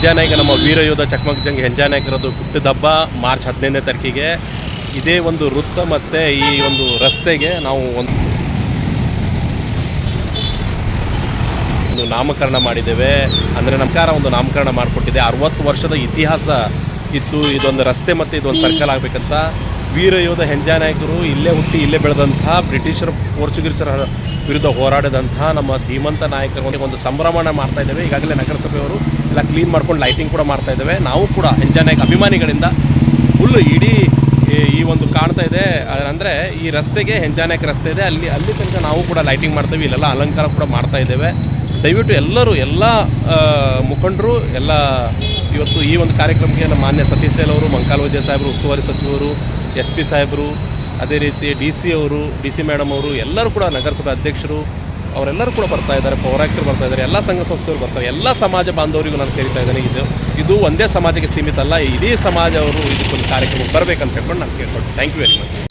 ಹೆಜ್ಜಾನಾಯ್ಕ ನಮ್ಮ ವೀರಯೋಧ ಚಕಮಕ್ ಜಂಗ್ ಹೆಜ್ಜಾನಾಯ್ಕರದ್ದು ಹುಟ್ಟಿದ ಹಬ್ಬ ಮಾರ್ಚ್ 15ನೇ ತಾರೀಕಿಗೆ. ಇದೇ ಒಂದು ವೃತ್ತ ಮತ್ತು ಈ ಒಂದು ರಸ್ತೆಗೆ ನಾವು ಒಂದು ನಾಮಕರಣ ಮಾಡಿದ್ದೇವೆ. ಅಂದರೆ ನಮಕಾರ ಒಂದು ನಾಮಕರಣ ಮಾಡಿಕೊಟ್ಟಿದೆ. 60 ವರ್ಷದ ಇತಿಹಾಸ ಇತ್ತು ಇದೊಂದು ರಸ್ತೆ ಮತ್ತು ಇದೊಂದು ಸರ್ಕಲ್ ಆಗಬೇಕಂತ. ವೀರಯೋಧ ಹೆಜ್ಜಾನಾಯ್ಕರು ಇಲ್ಲೇ ಹುಟ್ಟಿ ಇಲ್ಲೇ ಬೆಳೆದಂಥ ಬ್ರಿಟಿಷರ ಪೋರ್ಚುಗೀಸರ ವಿರುದ್ಧ ಹೋರಾಡಿದಂಥ ನಮ್ಮ ಧೀಮಂತ ನಾಯಕರು ಒಂದು ಸಂಭ್ರಮಣ ಮಾಡ್ತಾಯಿದ್ದೇವೆ. ಈಗಾಗಲೇ ನಗರಸಭೆಯವರು ಎಲ್ಲ ಕ್ಲೀನ್ ಮಾಡ್ಕೊಂಡು ಲೈಟಿಂಗ್ ಕೂಡ ಮಾಡ್ತಾಯಿದ್ದೇವೆ. ನಾವು ಕೂಡ ಹೆಜ್ಜಾನಾಯ್ಕ ಅಭಿಮಾನಿಗಳಿಂದ ಫುಲ್ಲು ಇಡೀ ಈ ಒಂದು ಕಾಣ್ತಾ ಇದೆ. ಅಂದರೆ ಈ ರಸ್ತೆಗೆ ಹೆಜ್ಜಾನಾಯ್ಕ ರಸ್ತೆ ಇದೆ, ಅಲ್ಲಿ ತನಕ ನಾವು ಕೂಡ ಲೈಟಿಂಗ್ ಮಾಡ್ತೇವೆ. ಇಲ್ಲೆಲ್ಲ ಅಲಂಕಾರ ಕೂಡ ಮಾಡ್ತಾ ಇದ್ದೇವೆ. ದಯವಿಟ್ಟು ಎಲ್ಲರೂ ಎಲ್ಲ ಮುಖಂಡರು ಎಲ್ಲ ಇವತ್ತು ಈ ಒಂದು ಕಾರ್ಯಕ್ರಮಕ್ಕೆ ನಮ್ಮ ಮಾನ್ಯ ಸತೀಶ್ ಅವರು, ಮಂಕಾಲ್ ಸಾಹೇಬರು, ಉಸ್ತುವಾರಿ ಸಚಿವರು, SP ಸಾಹೇಬರು, ಅದೇ ರೀತಿ DC ಮೇಡಮ್ ಅವರು ಎಲ್ಲರೂ ಕೂಡ, ನಗರಸಭೆ ಅಧ್ಯಕ್ಷರು ಅವರೆಲ್ಲರೂ ಕೂಡ ಬರ್ತಾ ಇದ್ದಾರೆ, ಪೌರಾಯುಕ್ತರು ಬರ್ತಾ ಇದ್ದಾರೆ, ಎಲ್ಲ ಸಂಘ ಸಂಸ್ಥೆಗಳು ಬರ್ತಾರೆ. ಎಲ್ಲ ಸಮಾಜ ಬಾಂಧವರಿಗೂ ನಾನು ಕೇಳ್ತಾ ಇದ್ದೇನೆ, ಇದು ಒಂದೇ ಸಮಾಜಕ್ಕೆ ಸೀಮಿತ ಅಲ್ಲ, ಇಡೀ ಸಮಾಜ ಅವರು ಇದಕ್ಕೊಂದು ಕಾರ್ಯಕ್ರಮಕ್ಕೆ ಬರಬೇಕಂತ ಹೇಳ್ಕೊಂಡು ನಾನು ಕೇಳ್ಕೊಂಡು ಥ್ಯಾಂಕ್ ಯು ವೆರಿ ಮಚ್.